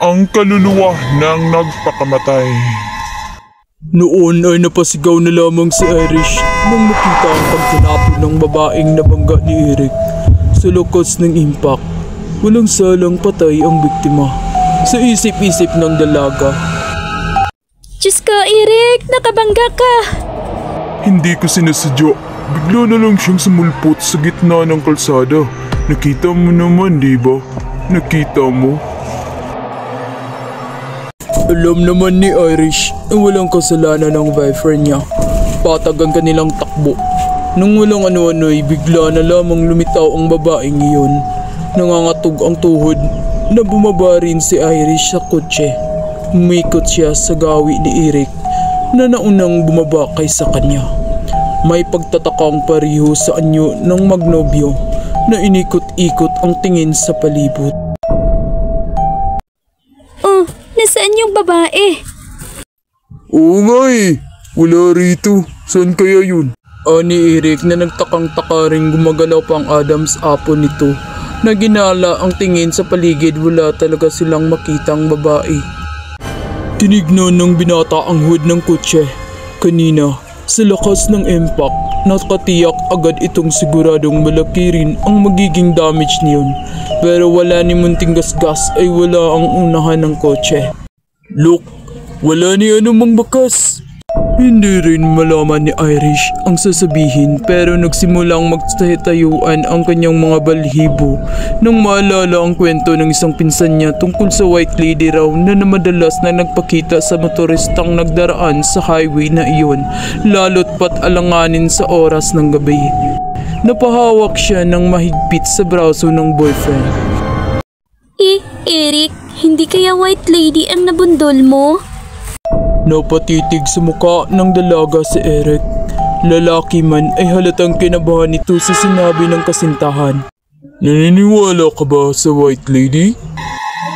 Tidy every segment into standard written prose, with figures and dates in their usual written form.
ang kaluluwa ng nagpakamatay. Noon ay napasigaw na lamang si Irish nang makita ang pagtanapon ng babaeng nabangga ni Eric. Sa lakas ng impact, walang salang patay ang biktima. Sa isip-isip ng dalaga, Diyos ko, Eric! Nakabangga ka! Hindi ko sinasadya. Bigla na lang siyang sumulpot sa gitna ng kalsada. Nakita mo naman, di ba? Nakita mo? alam naman ni Irish na walang kasalanan ng boyfriend niya. Patag ang kanilang takbo. Nung walang ano-ano ay bigla na lamang lumitaw ang babaeng iyon. Nangangatog ang tuhod na bumaba rin si Irish sa kotse. Umikot siya sa gawi ni Eric na naunang bumaba kaysa kanya. May pagtatakang pariho sa anyo ng magnobyo na inikot-ikot ang tingin sa palibot. Oh, nasaan yung babae? Oo nga eh, wala rito. Saan kaya yun? Ani Eric na nagtakang-taka ring gumagalaw pa ang Adam's apple nito na ginala ang tingin sa paligid, wala talaga silang makitang babae. Tinignan ng binata ang hood ng kotse. Kanina, sa lakas ng impact, nakatiyak agad itong siguradong malaki rin ang magiging damage niyon. Pero wala ni munting gasgas ay wala ang unahan ng kotse. Look, wala ni anumang bakas. Hindi rin malaman ni Irish ang sasabihin pero nagsimulang magtayuan ang kanyang mga balhibo nang maalala ang kwento ng isang pinsan niya tungkol sa white lady raw na madalas na nagpakita sa motoristang nagdaraan sa highway na iyon, lalo't pat alanganin sa oras ng gabi. Napahawak siya ng mahigpit sa braso ng boyfriend. Eric, hindi kaya white lady ang nabundol mo? Napatitig sa muka ng dalaga si Eric. Lalaki man ay halatang kinabahan nito sa sinabi ng kasintahan. Naniniwala ka ba sa white lady?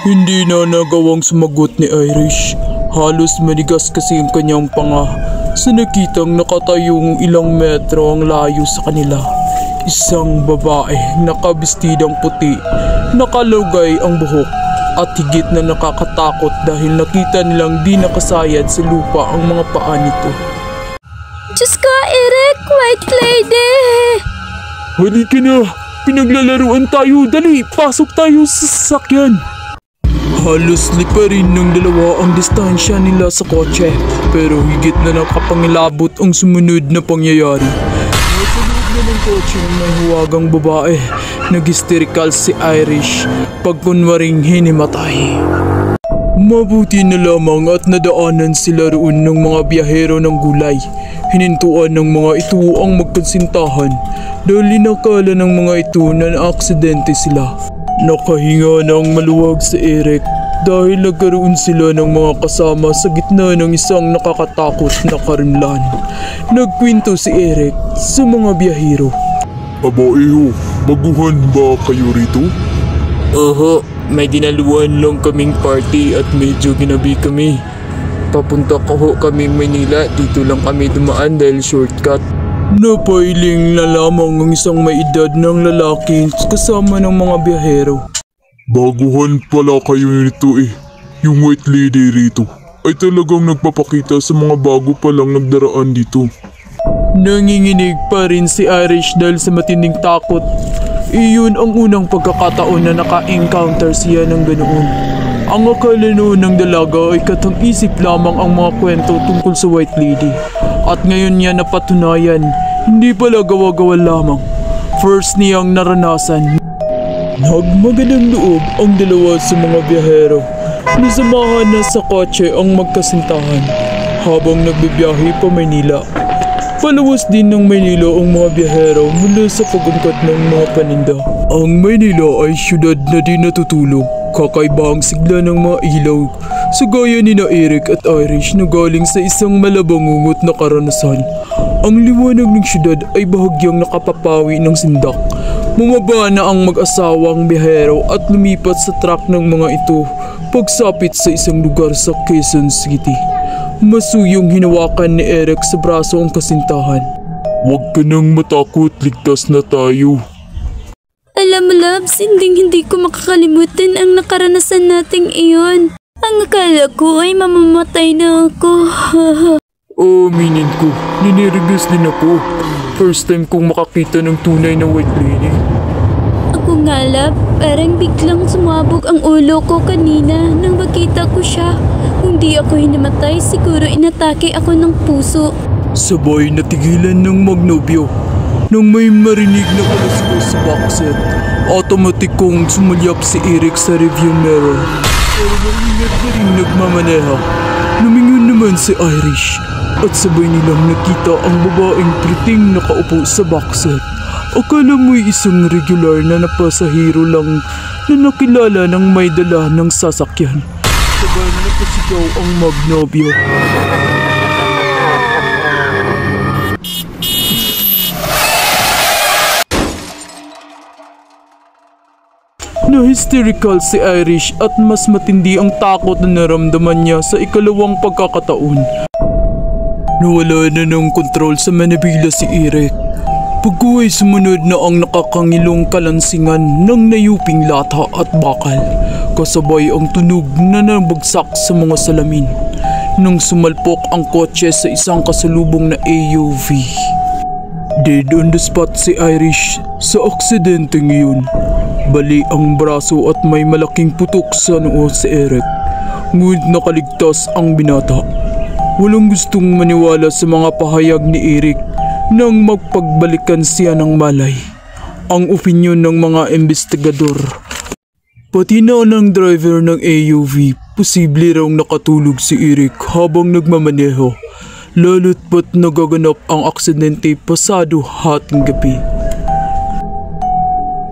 Hindi na nagawang sumagot ni Irish. Halos manigas kasi ang kanyang panga sa nakitang nakatayong ilang metro ang layo sa kanila. Isang babae, nakabistidang puti, nakalugay ang buhok at higit na nakakatakot dahil nakita nilang di nakasayad sa lupa ang mga paa nito. Diyos ko, Eric! White lady! Halika na! Pinaglalaruan tayo! Dali! Pasok tayo sa sasakyan! Halos lipa rin ng dalawa ang distansya nila sa kotse pero higit na nakapangilabot ang sumunod na pangyayari. Nasa loob na ng kotse may huwagang babae. Nag-hysterical si Irish pagkunwaring hinimatay. Mabuti na lamang at nadaanan sila roon ng mga biyahero ng gulay. Hinintuan ng mga ito ang magkasintahan dahil inakala ng mga ito na naaksidente sila. Nakahinga ng maluwag si Eric dahil nagkaroon sila ng mga kasama sa gitna ng isang nakakatakot na karimlan. Nagkwento si Eric sa mga biyahero. Abaiho, baguhan ba kayo rito? Aha, may dinaluan lang kaming party at medyo ginabi kami. Papunta ko kaming Manila, dito lang kami dumaan dahil shortcut. Napailing na lamang ang isang may edad ng lalaki kasama ng mga biyahero. Baguhan pala kayo nito eh. Yung white lady rito ay talagang nagpapakita sa mga bago palang nagdaraan dito. Nanginginig pa rin si Irish dahil sa matinding takot. Iyon ang unang pagkakataon na naka-encounter siya ng ganoon. Ang akala noon ng dalaga ay katang-isip lamang ang mga kwento tungkol sa white lady. At ngayon niya napatunayan, hindi pala gawa-gawa lamang. First niyang naranasan. Nagmagandang loob ang dalawa sa mga biyahero. Nasamahan na sa kotse ang magkasintahan habang nagbibiyahe pa Maynila. Palawas din ng Maynila ang mga biyahero mula sa pag-ungkat ng mga paninda. Ang Maynila ay syudad na di natutulog. Kakaiba ang sigla ng mga ilaw sa gaya ni na Eric at Irish na galing sa isang malabangungot na karanasan. Ang liwanag ng syudad ay bahagyang nakapapawi ng sindak. Bumaba na ang mag-asawang biyahero at lumipat sa truck ng mga ito pagsapit sa isang lugar sa Quezon City. Masuyong hinawakan ni Eric sa braso ang kasintahan. Huwag ka nang matakot, ligtas na tayo. Ala, Alam mo, loves, hindi ko makakalimutan ang nakaranasan nating iyon. Ang akala ko ay mamamatay na ako. Aminin ko, ninirigas din ako. First time kong makakita ng tunay na white lady. Ako nga, love, parang biglang sumabog ang ulo ko kanina nang makita ko siya. Kung di ako hinamatay, siguro inatake ako ng puso. Sabay natigilan ng magnobyo. Nang may marinig na kalaskas sa backset, automatic kong sumulyap si Eric sa review mirror. Pero maingat na rin nagmamaneha. Lumingon naman si Irish at sabay nilang nakita ang babaeng priting nakaupo sa backset. Akala mo'y isang regular na napasahero lang na nakilala ng may dala ng sasakyan. Sabay na napasigaw ang magnobyo. Na-hysterical si Irish at mas matindi ang takot na naramdaman niya sa ikalawang pagkakataon. Nawala na ng kontrol sa manibela si Eric. Pagkuhay sumunod na ang nakakangilong kalansingan ng nayuping lata at bakal, kasabay ang tunog na nabagsak sa mga salamin nang sumalpok ang kotse sa isang kasalubong na AUV. Dead on the spot si Irish sa aksidente ngayon. Bali ang braso at may malaking putok sa noo si Eric. Ngunit nakaligtas ang binata. Walang gustong maniwala sa mga pahayag ni Eric nang magpagbalikan siya ng malay. Ang opinyon ng mga investigador. Pati na ng driver ng AUV, posible raw nakatulog si Eric habang nagmamaneho. Lalo't pat nagaganap ang aksidente pasado hating gabi.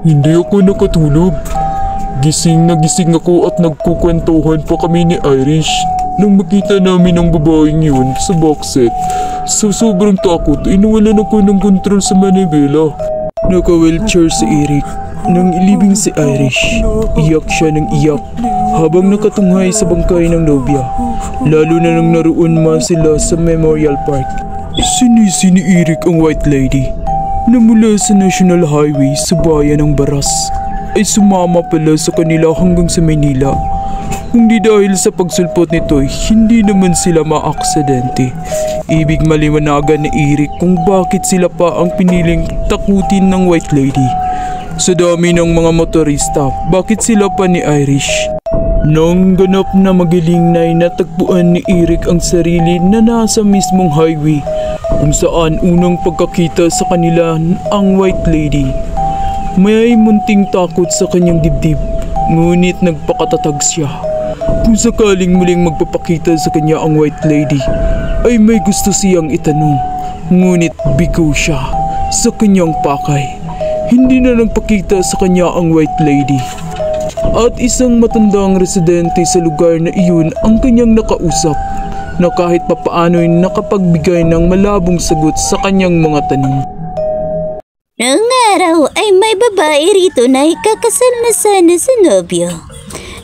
Hindi ako nakatulog. Gising na gising ako at nagkukwentuhan pa kami ni Irish nang makita namin ang babaeng yun sa boxset. Sa sobrang takot, inawalan ako ng kontrol sa manibela. Naka-wheelchair si Eric nang ilibing si Irish. Iyak siya ng iyak habang nakatunghay sa bangkay ng nobya. Lalo na nang naroon man sila sa Memorial Park. Sinisi ni Eric ang white lady na mula sa National Highway sa bayan ng Baras ay sumama pala sa kanila hanggang sa Maynila. Kundi dahil sa pagsulpot nito, hindi naman sila maaksidente. Ibig maliwanagan ni Eric kung bakit sila pa ang piniling takutin ng white lady. Sa dami ng mga motorista, bakit sila pa ni Irish? Nang ganap na magiling na natagpuan ni Eric ang sarili na nasa mismong highway kung saan unang pagkakita sa kanila ang white lady. May munting takot sa kanyang dibdib, ngunit nagpakatatag siya. Kung sakaling muling magpapakita sa kanya ang white lady, ay may gusto siyang itanong, ngunit bigo siya sa kanyang pakay. Hindi na nagpakita sa kanya ang white lady. At isang matandang residente sa lugar na iyon ang kanyang nakausap, na kahit papaano'y nakapagbigay ng malabong sagot sa kanyang mga tanong. Noong araw ay may babae rito na ikakasal na sana sa nobyo.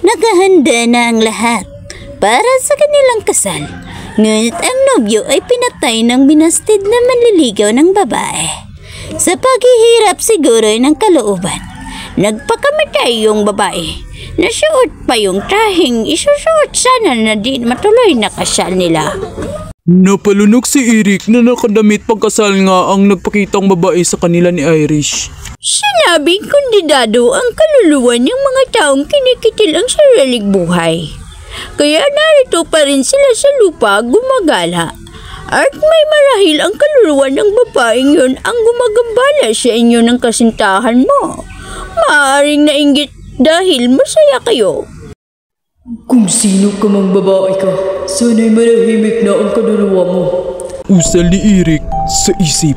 Nakahanda na ang lahat para sa kanilang kasal. Ngunit ang nobyo ay pinatay ng binastid na manliligaw ng babae. Sa paghihirap siguro ng kalooban, nagpakamatay yung babae. Nasuot pa yung trahing isusuot sana na di matuloy na kasal nila. Napalunok si Eric na nakadamit pagkasal nga ang nagpakitang babae sa kanila ni Irish. Sinabing kondidado ang kaluluwa ng mga taong kinikitil ang sariling buhay. Kaya narito pa rin sila sa lupa gumagala. At may marahil ang kaluluwa ng babaeng yun ang gumagambala sa inyo ng kasintahan mo. Maaaring nainggit dahil masaya kayo. Kung sino ka mang babae ka, sana'y manahimik na ang kaluluwa mo. Usal ni Eric sa isip.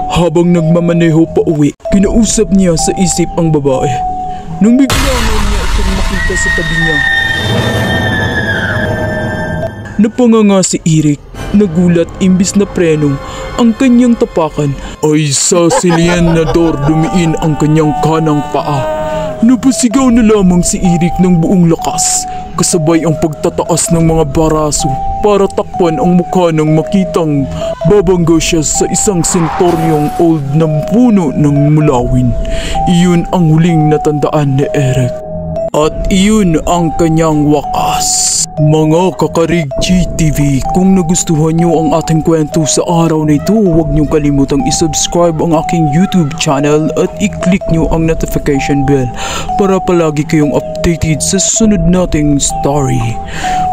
Habang nagmamaneho pa uwi, kinausap niya sa isip ang babae. Nang biglangan niya itong makita sa tabi niya. Napanganga si Eric. Nagulat imbis na preno ang kanyang tapakan ay sa silyador dumiin ang kanyang kanang paa. Napasigaw na lamang si Eric ng buong lakas, kasabay ang pagtataas ng mga baraso para takpan ang mukha ng makitang babangga siya sa isang sentoryong old na puno ng mulawin. Iyon ang huling natandaan ni Eric. At iyon ang kanyang wakas. Mga kakarig GTV, kung nagustuhan nyo ang ating kwento sa araw na ito, huwag nyo kalimutang isubscribe ang aking YouTube channel at i-click nyo ang notification bell para palagi kayong updated sa susunod nating story.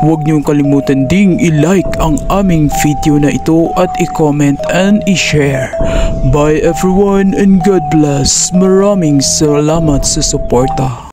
Huwag nyo kalimutan ding i-like ang aming video na ito at i-comment and i-share. Bye everyone and God bless. Maraming salamat sa suporta.